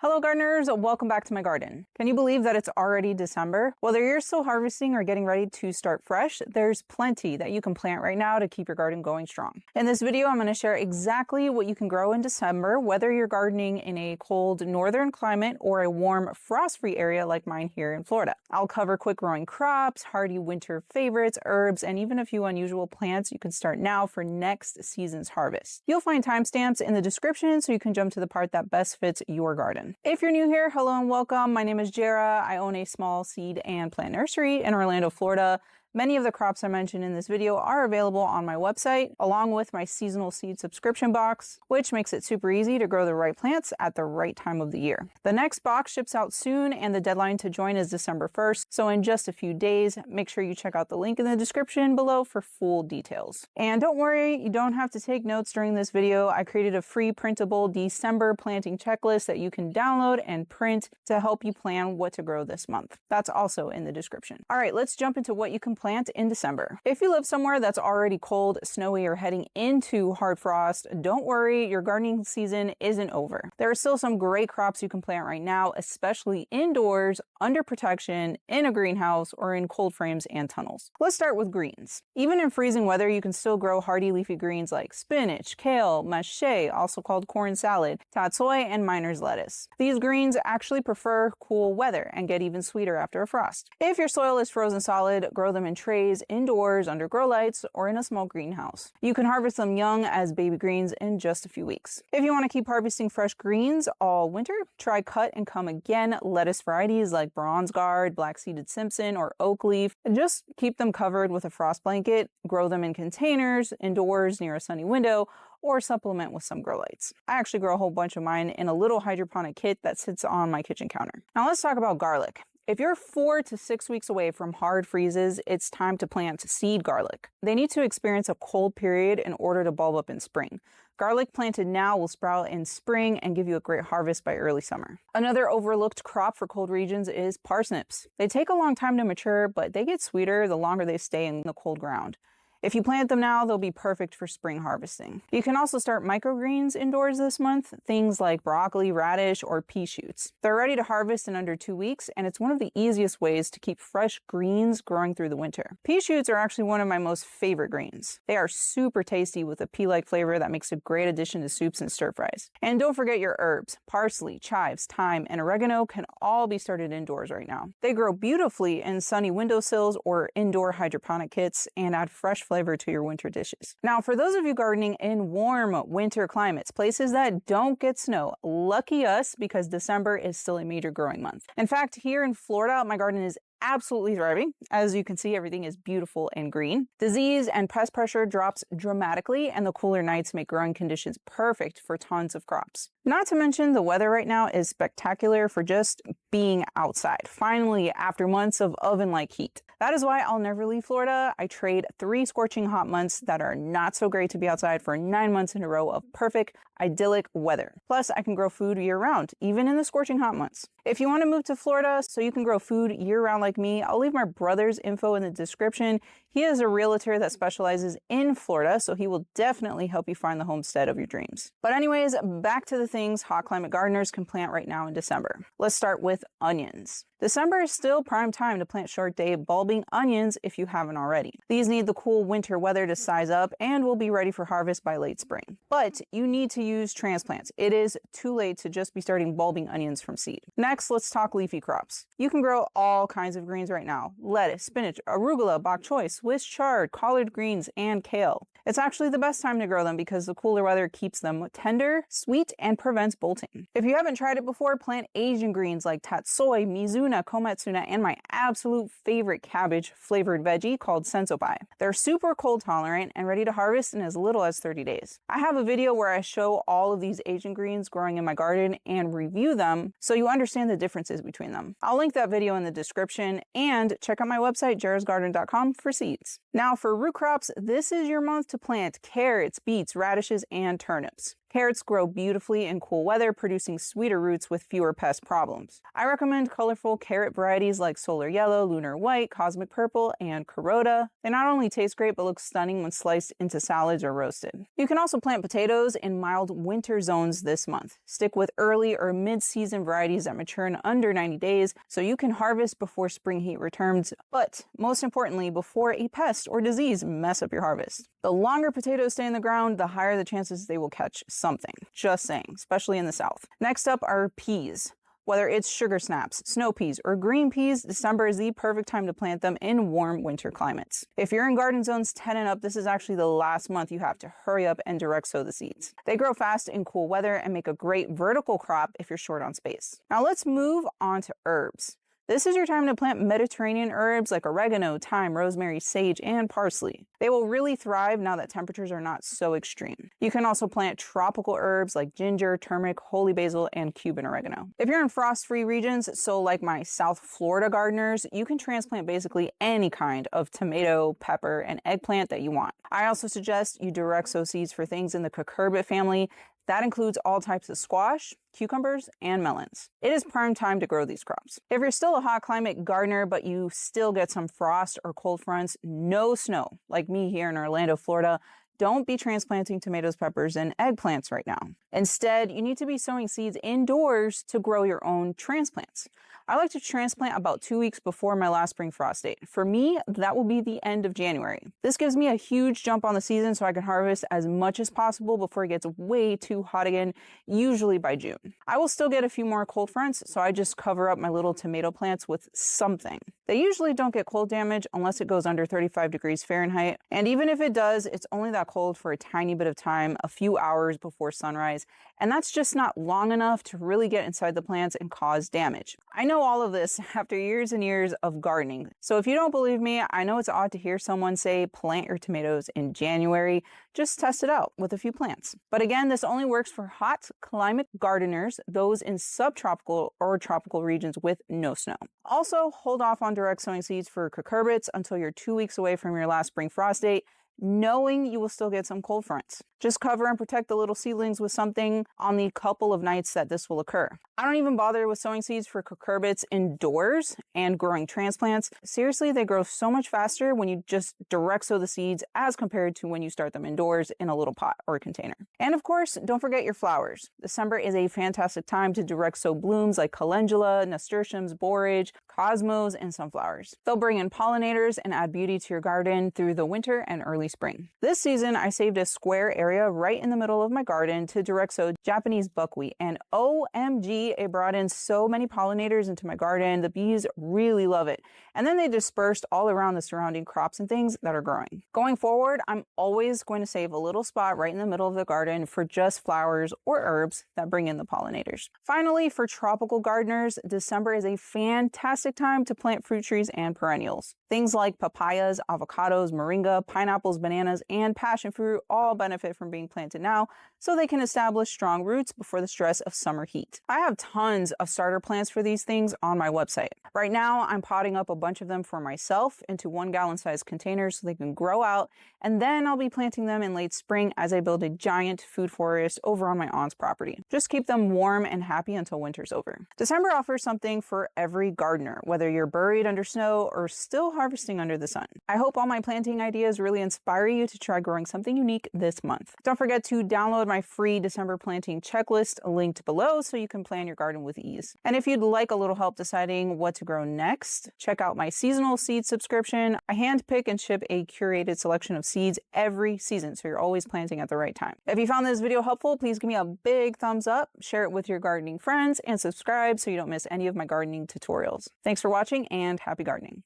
Hello gardeners, welcome back to my garden. Can you believe that it's already December? Whether you're still harvesting or getting ready to start fresh, there's plenty that you can plant right now to keep your garden going strong. In this video, I'm going to share exactly what you can grow in December, whether you're gardening in a cold northern climate or a warm frost-free area like mine here in Florida. I'll cover quick growing crops, hardy winter favorites, herbs, and even a few unusual plants you can start now for next season's harvest. You'll find timestamps in the description so you can jump to the part that best fits your garden. If you're new here, hello and welcome. My name is Jara. I own a small seed and plant nursery in Orlando, Florida. Many of the crops I mentioned in this video are available on my website, along with my seasonal seed subscription box, which makes it super easy to grow the right plants at the right time of the year. The next box ships out soon, and the deadline to join is December 1st, so in just a few days, make sure you check out the link in the description below for full details. And don't worry, you don't have to take notes during this video. I created a free printable December planting checklist that you can download and print to help you plan what to grow this month. That's also in the description. All right, let's jump into what you can plant in December. If you live somewhere that's already cold, snowy, or heading into hard frost, don't worry, your gardening season isn't over. There are still some great crops you can plant right now, especially indoors, under protection, in a greenhouse, or in cold frames and tunnels. Let's start with greens. Even in freezing weather, you can still grow hardy leafy greens like spinach, kale, mache, also called corn salad, tatsoi, and miner's lettuce. These greens actually prefer cool weather and get even sweeter after a frost. If your soil is frozen solid, grow them in trays indoors under grow lights or in a small greenhouse. You can harvest them young as baby greens in just a few weeks. If you want to keep harvesting fresh greens all winter, try cut and come again lettuce varieties like bronze gourd, black-seeded Simpson, or oak leaf. Just keep them covered with a frost blanket, grow them in containers, indoors near a sunny window, or supplement with some grow lights. I actually grow a whole bunch of mine in a little hydroponic kit that sits on my kitchen counter. Now let's talk about garlic. If you're 4 to 6 weeks away from hard freezes, it's time to plant seed garlic. They need to experience a cold period in order to bulb up in spring. Garlic planted now will sprout in spring and give you a great harvest by early summer. Another overlooked crop for cold regions is parsnips. They take a long time to mature, but they get sweeter the longer they stay in the cold ground. If you plant them now, they'll be perfect for spring harvesting. You can also start microgreens indoors this month, things like broccoli, radish, or pea shoots. They're ready to harvest in under 2 weeks, and it's one of the easiest ways to keep fresh greens growing through the winter. Pea shoots are actually one of my most favorite greens. They are super tasty with a pea-like flavor that makes a great addition to soups and stir-fries. And don't forget your herbs. Parsley, chives, thyme, and oregano can all be started indoors right now. They grow beautifully in sunny windowsills or indoor hydroponic kits and add fresh flavor to your winter dishes. Now, for those of you gardening in warm winter climates, places that don't get snow, lucky us, because December is still a major growing month. In fact, here in Florida, my garden is absolutely thriving. As you can see, everything is beautiful and green. Disease and pest pressure drops dramatically, and the cooler nights make growing conditions perfect for tons of crops. Not to mention, the weather right now is spectacular for just being outside. Finally, after months of oven-like heat. That is why I'll never leave Florida. I trade 3 scorching hot months that are not so great to be outside for 9 months in a row of perfect, idyllic weather. Plus, I can grow food year-round, even in the scorching hot months. If you want to move to Florida so you can grow food year-round like me, I'll leave my brother's info in the description. He is a realtor that specializes in Florida, so he will definitely help you find the homestead of your dreams. But anyways, back to the things hot climate gardeners can plant right now in December. Let's start with onions. December is still prime time to plant short day bulbing onions if you haven't already. These need the cool winter weather to size up and will be ready for harvest by late spring. But you need to use transplants. It is too late to just be starting bulbing onions from seed. Next, let's talk leafy crops. You can grow all kinds of greens right now. Lettuce, spinach, arugula, bok choy, Swiss chard, collard greens, and kale. It's actually the best time to grow them because the cooler weather keeps them tender, sweet, and prevents bolting. If you haven't tried it before, plant Asian greens like tatsoi, mizuna, komatsuna, and my absolute favorite cabbage-flavored veggie called sensopai. They're super cold tolerant and ready to harvest in as little as 30 days. I have a video where I show all of these Asian greens growing in my garden and review them so you understand the differences between them. I'll link that video in the description, and check out my website, jarasgarden.com, for seeds. Now for root crops, this is your month to plant carrots, beets, radishes, and turnips. Carrots grow beautifully in cool weather, producing sweeter roots with fewer pest problems. I recommend colorful carrot varieties like Solar Yellow, Lunar White, Cosmic Purple, and Carota. They not only taste great, but look stunning when sliced into salads or roasted. You can also plant potatoes in mild winter zones this month. Stick with early or mid-season varieties that mature in under 90 days so you can harvest before spring heat returns, but most importantly, before a pest or disease mess up your harvest. The longer potatoes stay in the ground, the higher the chances they will catch something. Just saying, especially in the South. Next up are peas. Whether it's sugar snaps, snow peas, or green peas, December is the perfect time to plant them in warm winter climates. If you're in garden zones 10 and up, this is actually the last month you have to hurry up and direct sow the seeds. They grow fast in cool weather and make a great vertical crop if you're short on space. Now let's move on to herbs. This is your time to plant Mediterranean herbs like oregano, thyme, rosemary, sage, and parsley. They will really thrive now that temperatures are not so extreme. You can also plant tropical herbs like ginger, turmeric, holy basil, and Cuban oregano. If you're in frost-free regions, so like my South Florida gardeners, you can transplant basically any kind of tomato, pepper, and eggplant that you want. I also suggest you direct sow seeds for things in the cucurbit family. That includes all types of squash, cucumbers, and melons. It is prime time to grow these crops. If you're still a hot climate gardener, but you still get some frost or cold fronts, no snow, like me here in Orlando, Florida, don't be transplanting tomatoes, peppers, and eggplants right now. Instead, you need to be sowing seeds indoors to grow your own transplants. I like to transplant about 2 weeks before my last spring frost date. For me, that will be the end of January. This gives me a huge jump on the season so I can harvest as much as possible before it gets way too hot again, usually by June. I will still get a few more cold fronts, so I just cover up my little tomato plants with something. They usually don't get cold damage unless it goes under 35 degrees Fahrenheit, and even if it does, it's only that cold for a tiny bit of time, a few hours before sunrise, and that's just not long enough to really get inside the plants and cause damage. I know all of this after years and years of gardening, so if you don't believe me, I know it's odd to hear someone say plant your tomatoes in January. Just test it out with a few plants. But again, this only works for hot climate gardeners, those in subtropical or tropical regions with no snow. Also, hold off on direct sowing seeds for cucurbits until you're 2 weeks away from your last spring frost date, knowing you will still get some cold fronts. Just cover and protect the little seedlings with something on the couple of nights that this will occur. I don't even bother with sowing seeds for cucurbits indoors and growing transplants. Seriously, they grow so much faster when you just direct sow the seeds as compared to when you start them indoors in a little pot or container. And of course, don't forget your flowers. December is a fantastic time to direct sow blooms like calendula, nasturtiums, borage, cosmos, and sunflowers. They'll bring in pollinators and add beauty to your garden through the winter and early spring. This season, I saved a square area right in the middle of my garden to direct sow Japanese buckwheat, and OMG, it brought in so many pollinators into my garden. The bees really love it. And then they dispersed all around the surrounding crops and things that are growing. Going forward, I'm always going to save a little spot right in the middle of the garden for just flowers or herbs that bring in the pollinators. Finally, for tropical gardeners, December is a fantastic time to plant fruit trees and perennials. Things like papayas, avocados, moringa, pineapples, bananas, and passion fruit all benefit from being planted now so they can establish strong roots before the stress of summer heat. I have tons of starter plants for these things on my website. Right now, I'm potting up a bunch of them for myself into 1-gallon sized containers so they can grow out, and then I'll be planting them in late spring as I build a giant food forest over on my aunt's property. Just keep them warm and happy until winter's over. December offers something for every gardener, whether you're buried under snow or still harvesting under the sun. I hope all my planting ideas really inspire you to try growing something unique this month. Don't forget to download my free December planting checklist linked below so you can plan your garden with ease. And if you'd like a little help deciding what to grow next, check out my seasonal seed subscription. I handpick and ship a curated selection of seeds every season, so you're always planting at the right time. If you found this video helpful, please give me a big thumbs up, share it with your gardening friends, and subscribe so you don't miss any of my gardening tutorials. Thanks for watching and happy gardening.